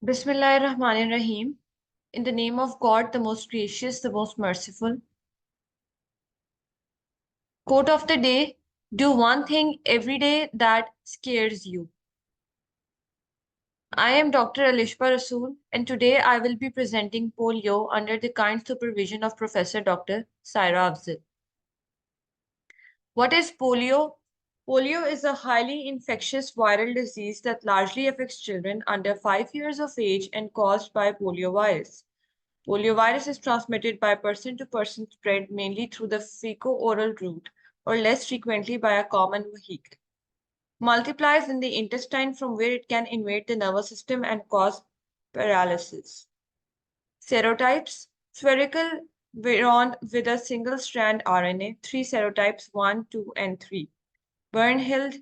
Bismillahirrahmanirrahim. In the name of God, the most gracious, the most merciful. Quote of the day: do one thing every day that scares you. I am Dr. Alishba Rasool, and today I will be presenting polio under the kind supervision of Professor Dr. Saira Afzal. What is polio? Polio is a highly infectious viral disease that largely affects children under 5 years of age and caused by poliovirus. Poliovirus is transmitted by person-to-person spread mainly through the fecal-oral route or less frequently by a common vehicle. Multiplies in the intestine from where it can invade the nervous system and cause paralysis. Serotypes: spherical virion with a single strand RNA, 3 serotypes 1, 2, and 3. Bernhild,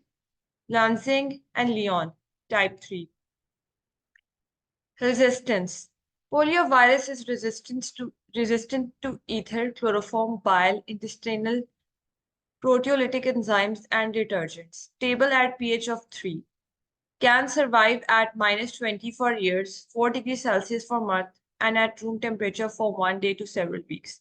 Lansing, and Leon, type 3. Resistance: poliovirus is resistant to ether, chloroform, bile, intestinal proteolytic enzymes, and detergents. Stable at pH of 3. Can survive at -20 for years, 4 degrees Celsius for months, and at room temperature for 1 day to several weeks.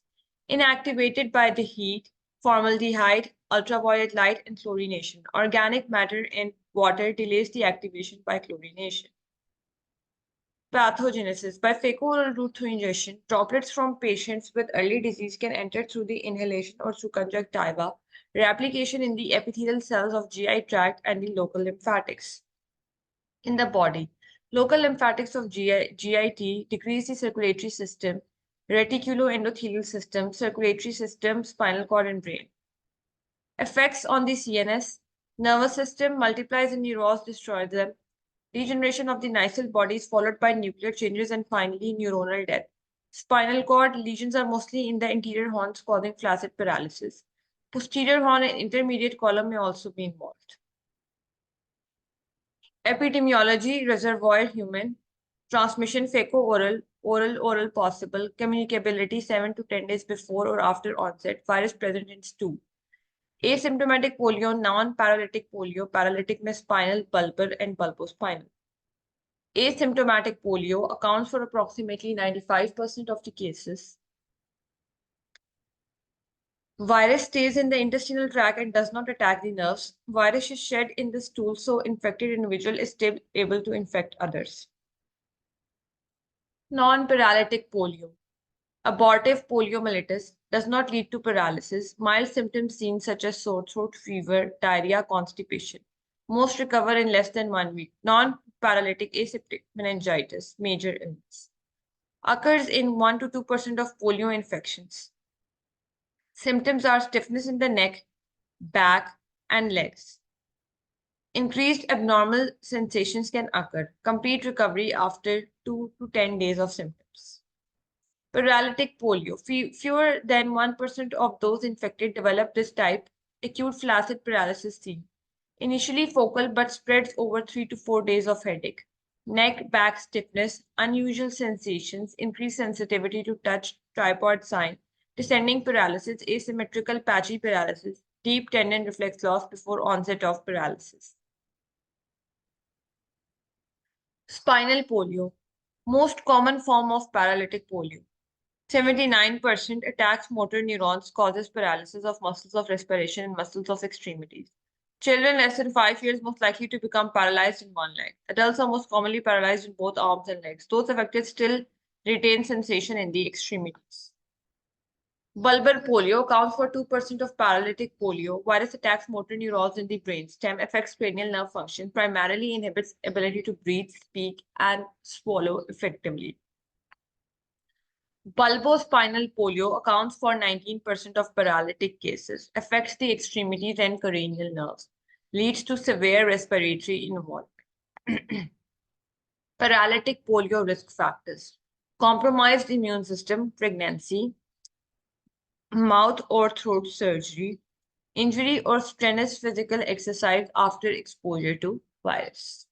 Inactivated by the heat, formaldehyde, ultraviolet light, and chlorination. Organic matter in water delays the activation by chlorination. Pathogenesis: by fecal-oral route through ingestion, droplets from patients with early disease can enter through the inhalation or through conjunctiva. Replication in the epithelial cells of GI tract and the local lymphatics. In the body, local lymphatics of GIT decrease the circulatory system, reticuloendothelial system, circulatory system, spinal cord, and brain. Effects on the CNS: nervous system, multiplies in neurons, destroys them. Degeneration of the nicel bodies followed by nuclear changes and finally neuronal death. Spinal cord lesions are mostly in the anterior horns causing flaccid paralysis. Posterior horn and intermediate column may also be involved. Epidemiology: reservoir human, transmission fecal-oral, oral possible, communicability 7 to 10 days before or after onset, virus present in stool. Asymptomatic polio, non-paralytic polio, paralytic में spinal, bulbar, and bulbospinal. Asymptomatic polio accounts for approximately 95% of the cases. Virus stays in the intestinal tract and does not attack the nerves. Virus is shed in the stool, so infected individual is still able to infect others. Non-paralytic polio. Abortive poliomyelitis does not lead to paralysis. Mild symptoms seen such as sore throat, fever, diarrhea, constipation. Most recover in less than 1 week. Non-paralytic aseptic meningitis, major illness. Occurs in 1 to 2% of polio infections. Symptoms are stiffness in the neck, back, and legs. Increased abnormal sensations can occur. Complete recovery after 2 to 10 days of symptoms. Paralytic polio. Fewer than 1% of those infected develop this type. Acute flaccid paralysis seen. Initially focal but spreads over 3 to 4 days of headache. Neck, back stiffness, unusual sensations, increased sensitivity to touch, tripod sign, descending paralysis, asymmetrical patchy paralysis, deep tendon reflex loss before onset of paralysis. Spinal polio. Most common form of paralytic polio. 79% attacks motor neurons, causes paralysis of muscles of respiration and muscles of extremities. Children less than 5 years most likely to become paralyzed in one leg. Adults are most commonly paralyzed in both arms and legs. Those affected still retain sensation in the extremities. Bulbar polio accounts for 2% of paralytic polio. Virus attacks motor neurons in the brainstem, affects cranial nerve function, primarily inhibits ability to breathe, speak, and swallow effectively. Bulbospinal polio accounts for 19% of paralytic cases, affects the extremities and cranial nerves, leads to severe respiratory involvement. Paralytic polio risk factors: compromised immune system, pregnancy, mouth or throat surgery, injury or strenuous physical exercise after exposure to virus.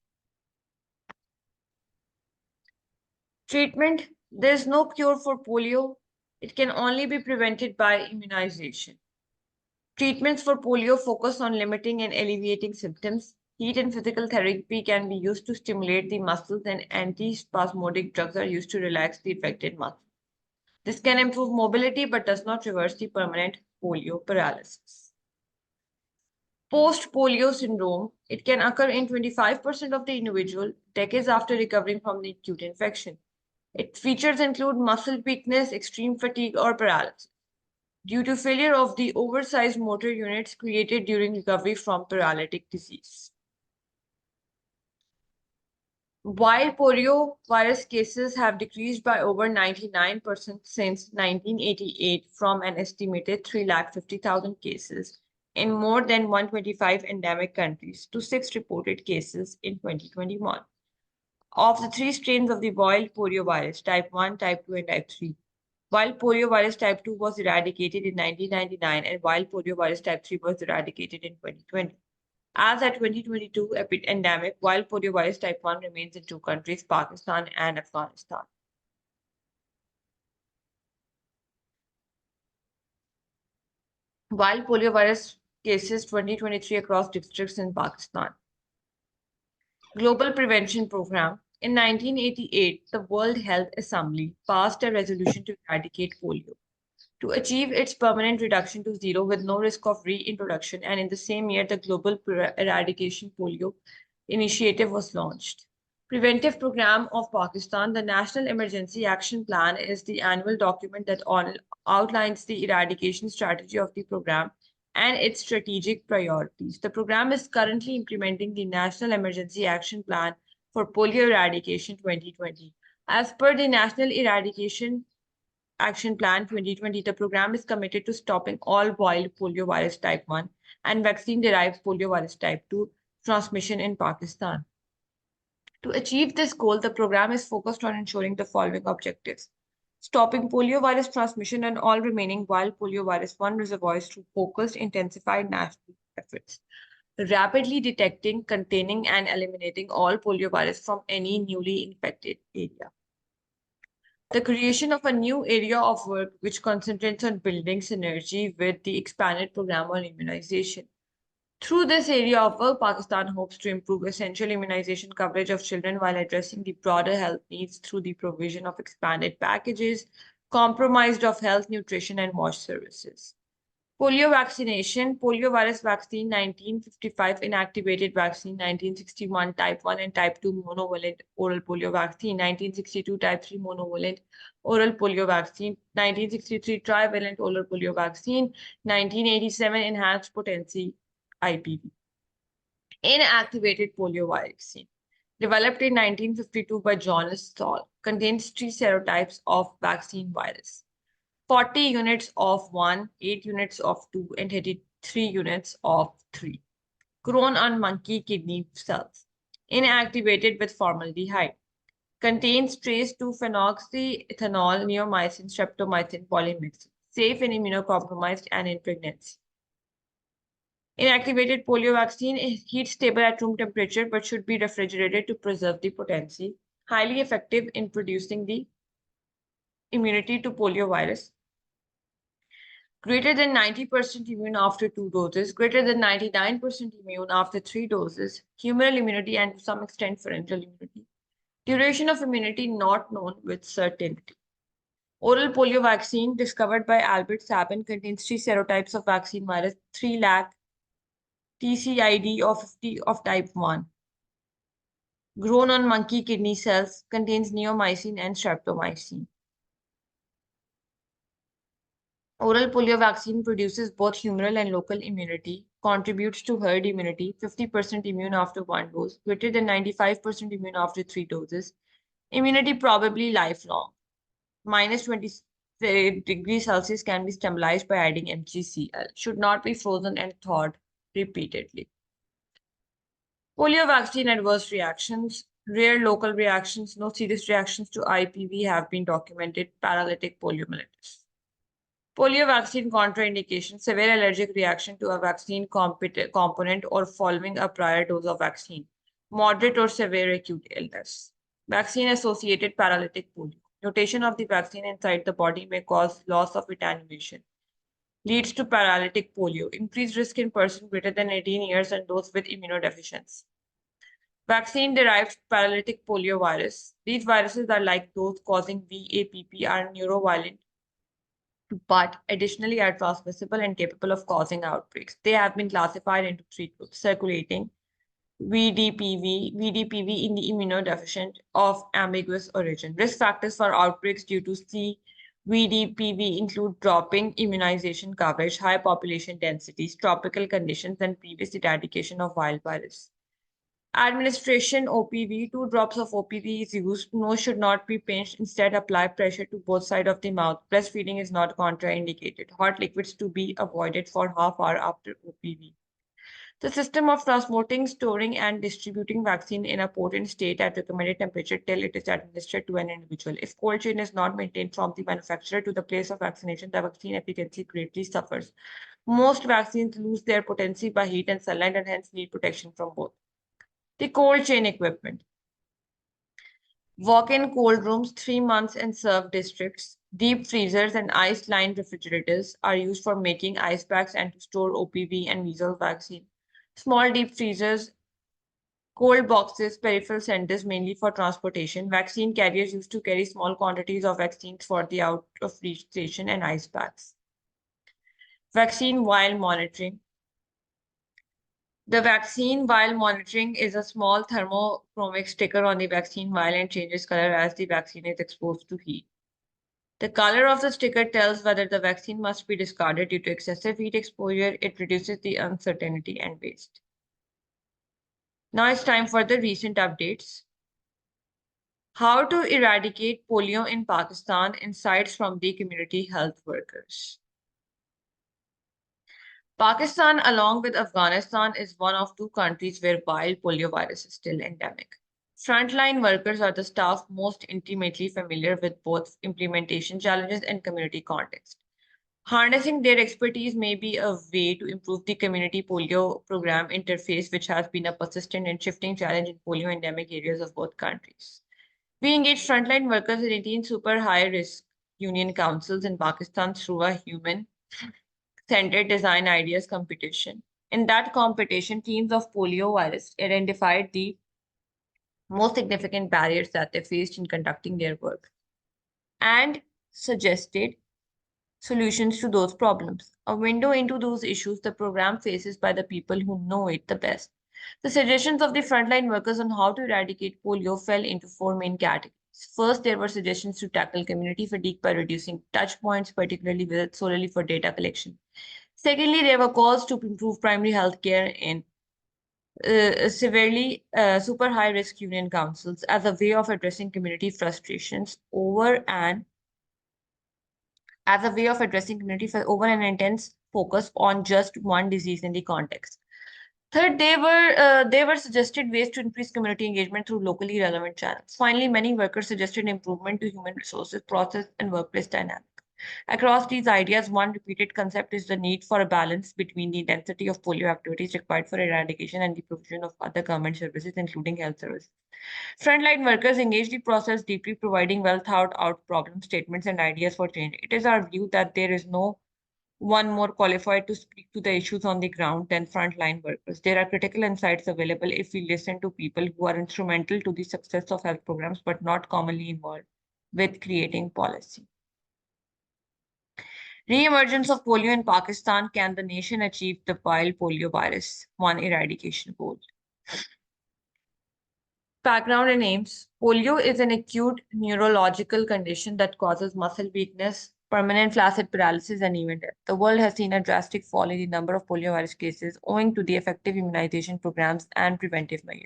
Treatment: there is no cure for polio. It can only be prevented by immunization. Treatments for polio focus on limiting and alleviating symptoms. Heat and physical therapy can be used to stimulate the muscles, and antispasmodic drugs are used to relax the affected muscles. This can improve mobility but does not reverse the permanent polio paralysis. Post-polio syndrome, it can occur in 25% of the individual decades after recovering from the acute infection. Its features include muscle weakness, extreme fatigue, or paralysis due to failure of the oversized motor units created during recovery from paralytic disease. While polio virus cases have decreased by over 99% since 1988 from an estimated 350,000 cases in more than 125 endemic countries to 6 reported cases in 2021. Of the 3 strains of the wild poliovirus, type 1, type 2, and type 3, wild poliovirus type 2 was eradicated in 1999 and wild poliovirus type 3 was eradicated in 2020. As at 2022 endemic, wild poliovirus type 1 remains in 2 countries, Pakistan and Afghanistan. Wild poliovirus cases 2023 across districts in Pakistan. Global Prevention Program. In 1988, the World Health Assembly passed a resolution to eradicate polio, to achieve its permanent reduction to zero with no risk of reintroduction, and in the same year, the Global Eradication Polio Initiative was launched. Preventive Program of Pakistan, the National Emergency Action Plan is the annual document that outlines the eradication strategy of the program and its strategic priorities. The program is currently implementing the National Emergency Action Plan for Polio Eradication 2020. As per the National Eradication Action Plan 2020, the program is committed to stopping all wild poliovirus type 1 and vaccine-derived poliovirus type 2 transmission in Pakistan. To achieve this goal, the program is focused on ensuring the following objectives: stopping poliovirus transmission and all remaining wild poliovirus 1 reservoirs through focused, intensified national efforts, rapidly detecting, containing, and eliminating all poliovirus from any newly infected area. The creation of a new area of work which concentrates on building synergy with the expanded program on immunization. Through this area of work, Pakistan hopes to improve essential immunization coverage of children while addressing the broader health needs through the provision of expanded packages, comprised of health, nutrition, and wash services. Polio vaccination, poliovirus vaccine 1955, inactivated vaccine 1961, type 1 and type 2 monovalent oral polio vaccine 1962, type 3 monovalent oral polio vaccine 1963, trivalent oral polio vaccine 1987, enhanced potency IPV. Inactivated polio vaccine, developed in 1952 by Jonas Saul, contains 3 serotypes of vaccine virus. 40 units of 1, 8 units of 2, and 33 units of 3. Grown on monkey kidney cells. Inactivated with formaldehyde. Contains trace 2-phenoxyethanol, neomycin, streptomycin, polymyxin. Safe in immunocompromised and in pregnancy. Inactivated polio vaccine is heat stable at room temperature but should be refrigerated to preserve the potency. Highly effective in producing the immunity to poliovirus. Greater than 90% immune after 2 doses, greater than 99% immune after 3 doses, humoral immunity, and to some extent pharyngeal immunity. Duration of immunity not known with certainty. Oral polio vaccine discovered by Albert Sabin contains 3 serotypes of vaccine virus, 3 lakh TCID of 50 of type 1. Grown on monkey kidney cells, contains neomycin and streptomycin. Oral polio vaccine produces both humoral and local immunity, contributes to herd immunity, 50% immune after 1 dose, greater than 95% immune after 3 doses. Immunity probably lifelong. Minus 20 degrees Celsius can be stabilized by adding MgCl. Should not be frozen and thawed repeatedly. Polio vaccine adverse reactions. Rare local reactions. No serious reactions to IPV have been documented. Paralytic poliomyelitis. Polio vaccine contraindication, severe allergic reaction to a vaccine component or following a prior dose of vaccine, moderate or severe acute illness. Vaccine-associated paralytic polio. Mutation of the vaccine inside the body may cause loss of attenuation, leads to paralytic polio, increased risk in persons greater than 18 years and those with immunodeficiency. Vaccine-derived paralytic poliovirus. These viruses are like those causing VAPP, are neuroviolent, but additionally are transmissible and capable of causing outbreaks. They have been classified into three groups: circulating, VDPV in the immunodeficient of ambiguous origin. Risk factors for outbreaks due to CVDPV include dropping immunization coverage, high population densities, tropical conditions, and previous eradication of wild virus. Administration OPV, 2 drops of OPV is used. Nose should not be pinched. Instead, apply pressure to both sides of the mouth. Breastfeeding is not contraindicated. Hot liquids to be avoided for half hour after OPV. The system of transporting, storing, and distributing vaccine in a potent state at recommended temperature till it is administered to an individual. If cold chain is not maintained from the manufacturer to the place of vaccination, the vaccine efficacy greatly suffers. Most vaccines lose their potency by heat and sunlight and hence need protection from both. The cold chain equipment. Walk-in cold rooms, 3 months and serve districts. Deep freezers and ice-lined refrigerators are used for making ice packs and to store OPV and measles vaccine. Small deep freezers, cold boxes, peripheral centers mainly for transportation. Vaccine carriers used to carry small quantities of vaccines for the out-of-reach station and ice packs. Vaccine while monitoring. The vaccine vial monitoring is a small thermochromic sticker on the vaccine vial and changes color as the vaccine is exposed to heat. The color of the sticker tells whether the vaccine must be discarded due to excessive heat exposure. It reduces the uncertainty and waste. Now it's time for the recent updates. How to eradicate polio in Pakistan, insights from the community health workers. Pakistan, along with Afghanistan, is one of 2 countries where wild poliovirus is still endemic. Frontline workers are the staff most intimately familiar with both implementation challenges and community context. Harnessing their expertise may be a way to improve the community polio program interface, which has been a persistent and shifting challenge in polio endemic areas of both countries. We engage frontline workers in 18 super high risk union councils in Pakistan through a human centered design ideas competition. In that competition, teams of polio virus identified the most significant barriers that they faced in conducting their work and suggested solutions to those problems. A window into those issues the program faces by the people who know it the best. The suggestions of the frontline workers on how to eradicate polio fell into 4 main categories. First, there were suggestions to tackle community fatigue by reducing touch points, particularly with solely for data collection. Secondly, there were calls to improve primary health care in severely super high risk union councils as a way of addressing community frustrations over an intense focus on just one disease in the context. Third, they were suggested ways to increase community engagement through locally relevant channels. Finally, many workers suggested improvement to human resources, process, and workplace dynamics. Across these ideas, one repeated concept is the need for a balance between the intensity of polio activities required for eradication and the provision of other government services, including health services. Frontline workers engage the process deeply, providing well thought out problem statements and ideas for change. It is our view that there is no one more qualified to speak to the issues on the ground than frontline workers. There are critical insights available if we listen to people who are instrumental to the success of health programs but not commonly involved with creating policy. Re-emergence of polio in Pakistan. Can the nation achieve the wild polio virus one eradication goal? Background and aims. Polio is an acute neurological condition that causes muscle weakness, permanent flaccid paralysis, and even death. The world has seen a drastic fall in the number of poliovirus cases owing to the effective immunization programs and preventive measures.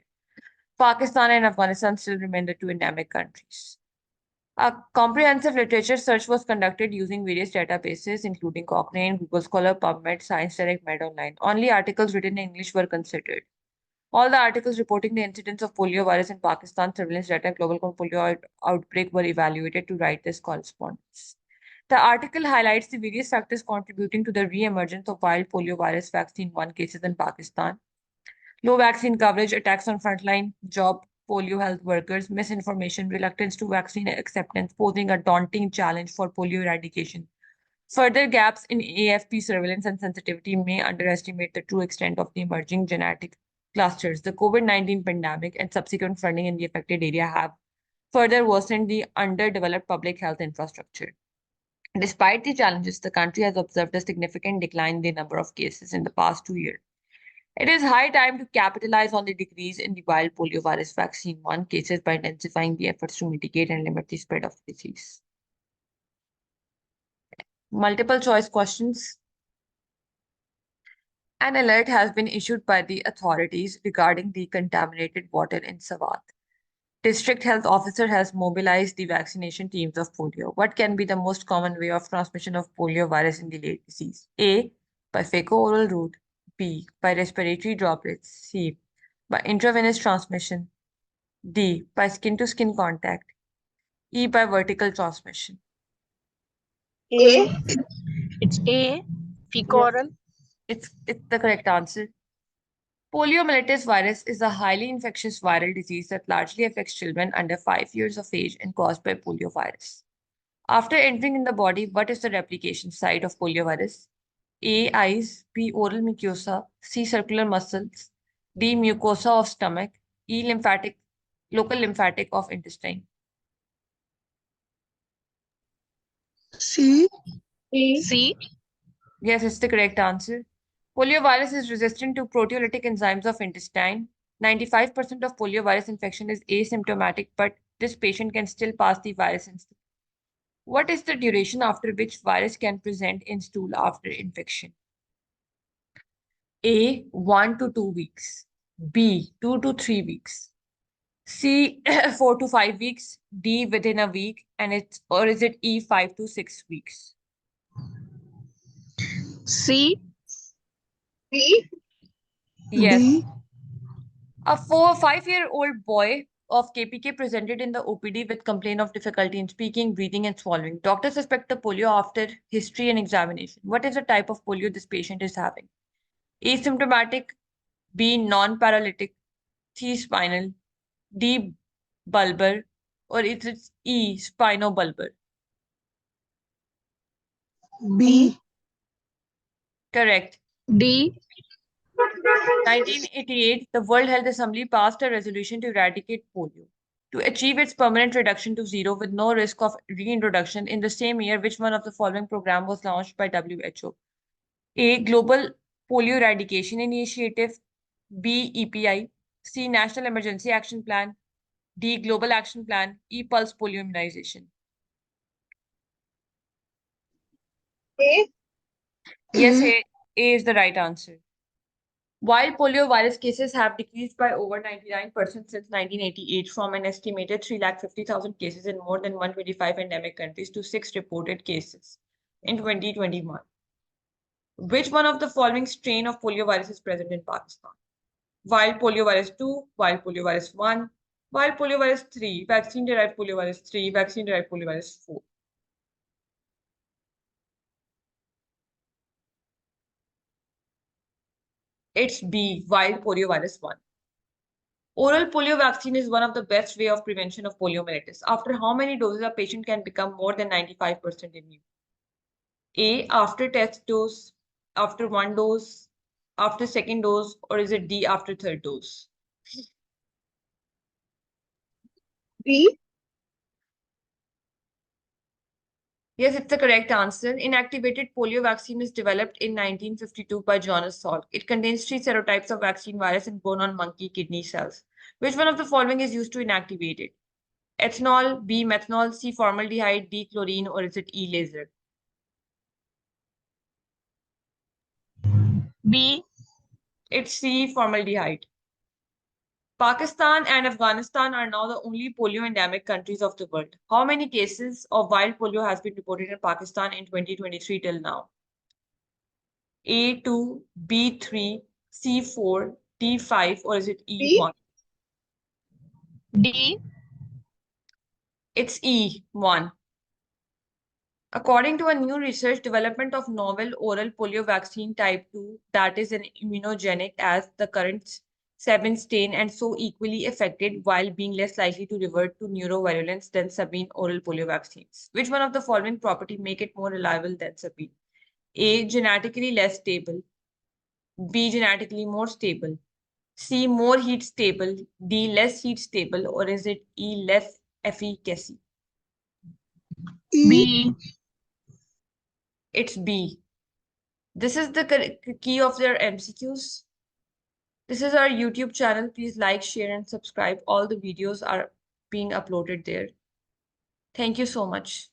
Pakistan and Afghanistan still remain the 2 endemic countries. A comprehensive literature search was conducted using various databases, including Cochrane, Google Scholar, PubMed, Science Direct, MedOnline. Only articles written in English were considered. All the articles reporting the incidence of polio virus in Pakistan, surveillance data, and global polio outbreak were evaluated to write this correspondence. The article highlights the various factors contributing to the re-emergence of wild polio virus vaccine 1 cases in Pakistan. Low vaccine coverage, attacks on frontline job polio health workers, misinformation, reluctance to vaccine acceptance, posing a daunting challenge for polio eradication. Further gaps in AFP surveillance and sensitivity may underestimate the true extent of the emerging genetic clusters. The COVID-19 pandemic and subsequent flooding in the affected area have further worsened the underdeveloped public health infrastructure. Despite the challenges, the country has observed a significant decline in the number of cases in the past 2 years. It is high time to capitalize on the decrease in the wild poliovirus vaccine 1 cases by intensifying the efforts to mitigate and limit the spread of the disease. Multiple choice questions. An alert has been issued by the authorities regarding the contaminated water in Sawat. District health officer has mobilized the vaccination teams of polio. What can be the most common way of transmission of polio virus in the late disease? A. By fecal-oral route. B. By respiratory droplets. C. By intravenous transmission. D. By skin-to-skin contact. E. By vertical transmission. A. It's A. Fecal-oral. It's the correct answer. Poliomyelitis virus is a highly infectious viral disease that largely affects children under 5 years of age and caused by poliovirus. After entering in the body, what is the replication site of poliovirus? A. Eyes. B. Oral mucosa. C. Circular muscles. D. Mucosa of stomach. E. Lymphatic, local lymphatic of intestine. C. C. Yes, it's the correct answer. Poliovirus is resistant to proteolytic enzymes of intestine. 95% of poliovirus infection is asymptomatic, but this patient can still pass the virus. What is the duration after which virus can present in stool after infection? A. 1 to 2 weeks. B. 2 to 3 weeks. C. 4 to 5 weeks. D. Within a week. Or is it E. 5 to 6 weeks? C. B. Yes. D. A 5-year-old boy of KPK presented in the OPD with complaint of difficulty in speaking, breathing, and swallowing. Doctors suspect the polio after history and examination. What is the type of polio this patient is having? Asymptomatic, B. Non-paralytic, C. Spinal, D. Bulbar, or is it E. Spinobulbar? B. Correct. D. 1988, the World Health Assembly passed a resolution to eradicate polio. To achieve its permanent reduction to zero with no risk of reintroduction in the same year, which one of the following program was launched by WHO? A. Global Polio Eradication Initiative. B. EPI. C. National Emergency Action Plan. D. Global Action Plan. E. Pulse Polio Immunization. A. Yes, A is the right answer. While polio virus cases have decreased by over 99% since 1988 from an estimated 350,000 cases in more than 125 endemic countries to 6 reported cases in 2021. Which one of the following strain of poliovirus is present in Pakistan? Wild poliovirus 2, wild poliovirus 1, wild poliovirus 3, vaccine-derived poliovirus 3, vaccine-derived poliovirus 4. It's B, wild poliovirus 1. Oral polio vaccine is one of the best way of prevention of poliomyelitis. After how many doses a patient can become more than 95% immune? A, after test dose, after 1 dose, after second dose, or is it D, after third dose? B. Yes, it's the correct answer. Inactivated polio vaccine is developed in 1952 by Jonas Salk. It contains 3 serotypes of vaccine virus and grown on monkey kidney cells. Which one of the following is used to inactivate it? Ethanol, B, methanol, C, formaldehyde, D, chlorine, or is it E, laser? B. It's C, formaldehyde. Pakistan and Afghanistan are now the only polio endemic countries of the world. How many cases of wild polio has been reported in Pakistan in 2023 till now? A2, B3, C4, D5, or is it E1? D. It's E1. According to a new research, development of novel oral polio vaccine type 2 that is an immunogenic as the current Sabin stain, and so equally affected while being less likely to revert to neurovirulence than Sabin oral polio vaccines. Which one of the following property make it more reliable than Sabin? A. Genetically less stable. B. Genetically more stable. C. More heat stable. D. Less heat stable. Or is it E. Less efficacy? E. B. It's B. This is the key of their MCQs. This is our YouTube channel. Please like, share, and subscribe. All the videos are being uploaded there. Thank you so much.